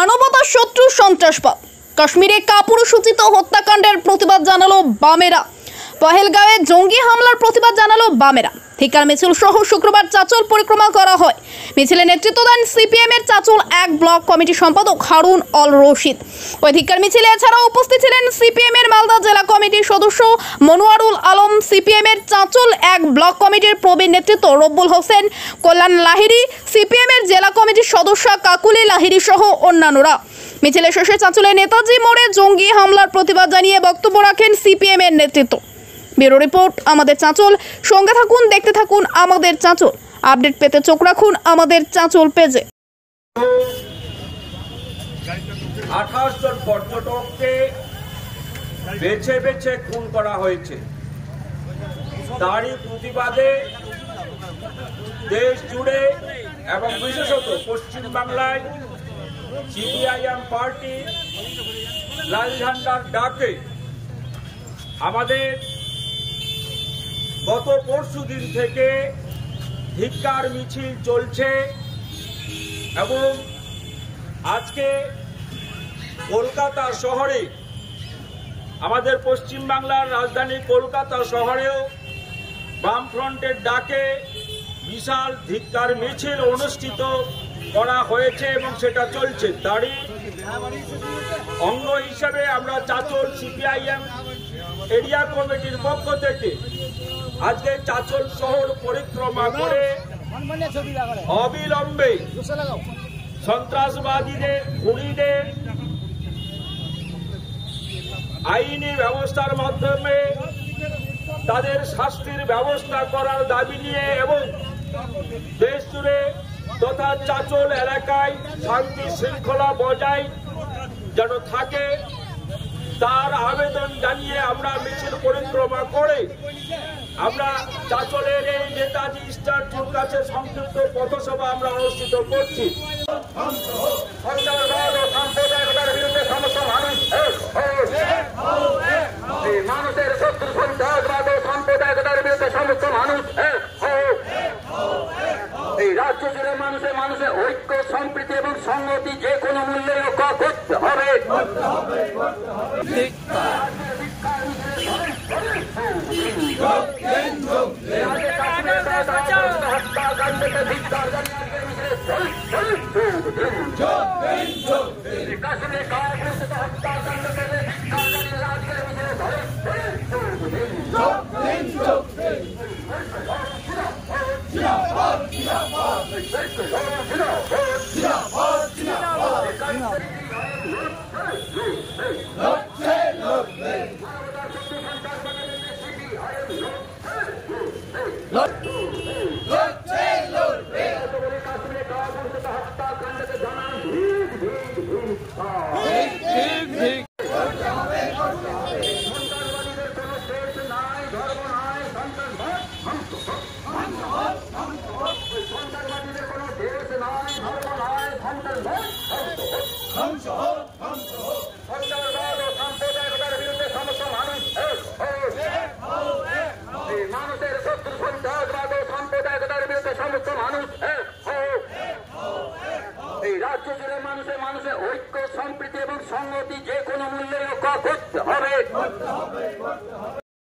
মানবতা শত্রু সন্ত্রাসবাদ। কাশ্মীরে কাপুরুষোচিত হত্যাকাণ্ডের প্রতিবাদ জানালো বামেরা। পহেলগাঁওয়ে জঙ্গি হামলার প্রতিবাদ জানালো বামেরা। ধিক্কার মিছিল সহ শুক্রবার চাচল পরিক্রমা করা হয়। মিছিলে নেতৃত্ব দেন সিপিএম এর চাচল 1 ব্লক কমিটি সম্পাদক হারুন অল রশিদ। ওই ধিক্কার মিছিলে এছাড়াও উপস্থিত ছিলেন সিপিএম এর মালদা জেলা কমিটির সদস্য মনোয়ারুল আলম, সিপিএম এর চাচল 1 ব্লক কমিটির প্রবীণ নেতৃত্ব রব্বুল হোসেন, কল্যাণ লাহিড়ী, সিপিএম এর জেলা কমিটির সদস্য কাকুলি লাহিড়ী সহ অন্যান্যরা। মিছিলে শেষে চাচলে নেতাজি মোড়ে জঙ্গি হামলার প্রতিবাদ জানিয়ে বক্তব্য রাখেন সিপিএম এর নেতৃত্ব। ব্যুরো রিপোর্ট, আমাদের চাঁচল। সঙ্গে থাকুন, দেখতে থাকুন আমাদের চাঁচল। আপডেট পেতে চোখ রাখুন আমাদের চাঁচল পেজে। 28 জন পর্যটককে বেছে বেছে খুন করা হয়েছে। তারই প্রতিবাদে দেশ জুড়ে এবং বিশেষত পশ্চিমবাংলায় সিপিআইএম পার্টি লাল ঝান্ডার ডাকে আমাদের গত পরশুদিন থেকে ধিক্কার মিছিল চলছে এবং আজকে কলকাতা শহরে, আমাদের পশ্চিমবাংলার রাজধানী কলকাতা শহরেও বামফ্রন্টের ডাকে বিশাল ধিক্কার মিছিল অনুষ্ঠিত করা হয়েছে এবং সেটা চলছে। তারই অঙ্গ হিসেবে আমরা চাচল সিপিআইএম এরিয়া কমিটির পক্ষ থেকে আজকে চাচল শহর পরিক্রমা করে অবিলম্বে সন্ত্রাসবাদীদের, খুনিদের আইনি ব্যবস্থার মাধ্যমে তাদের শাস্তির ব্যবস্থা করার দাবি নিয়ে এবং দেশ জুড়ে তথা চাচল এলাকায় শান্তি শৃঙ্খলা বজায় যেন থাকে তার আবেদন জানিয়ে আমরা মিছিল পরিক্রমা করে আমরা চাচলের এই নেতাজি স্ট্যাচুর কাছে সংক্ষিপ্ত পথসভা আমরা অনুষ্ঠিত করছি। মানুষের শত্রু সন্ত্রাসবাদ ও সাম্প্রদায়িকতার বিরুদ্ধে সমস্ত মানুষ এই রাজ্য জুড়ে মানুষে ঐক্য, সম্প্রীতি এবং সংহতি যে কোনো মূল্যে রক্ষা করতে হবে। মানুষের শত্রু সন্ত্রাসবাদ ও সাম্প্রদায়িকতার বিরুদ্ধে সমস্ত মানুষ এই রাজ্য জুড়ে মানুষে ঐক্য, সম্প্রীতি এবং সংহতি যে কোনো মূল্যে রক্ষা করতে হবে।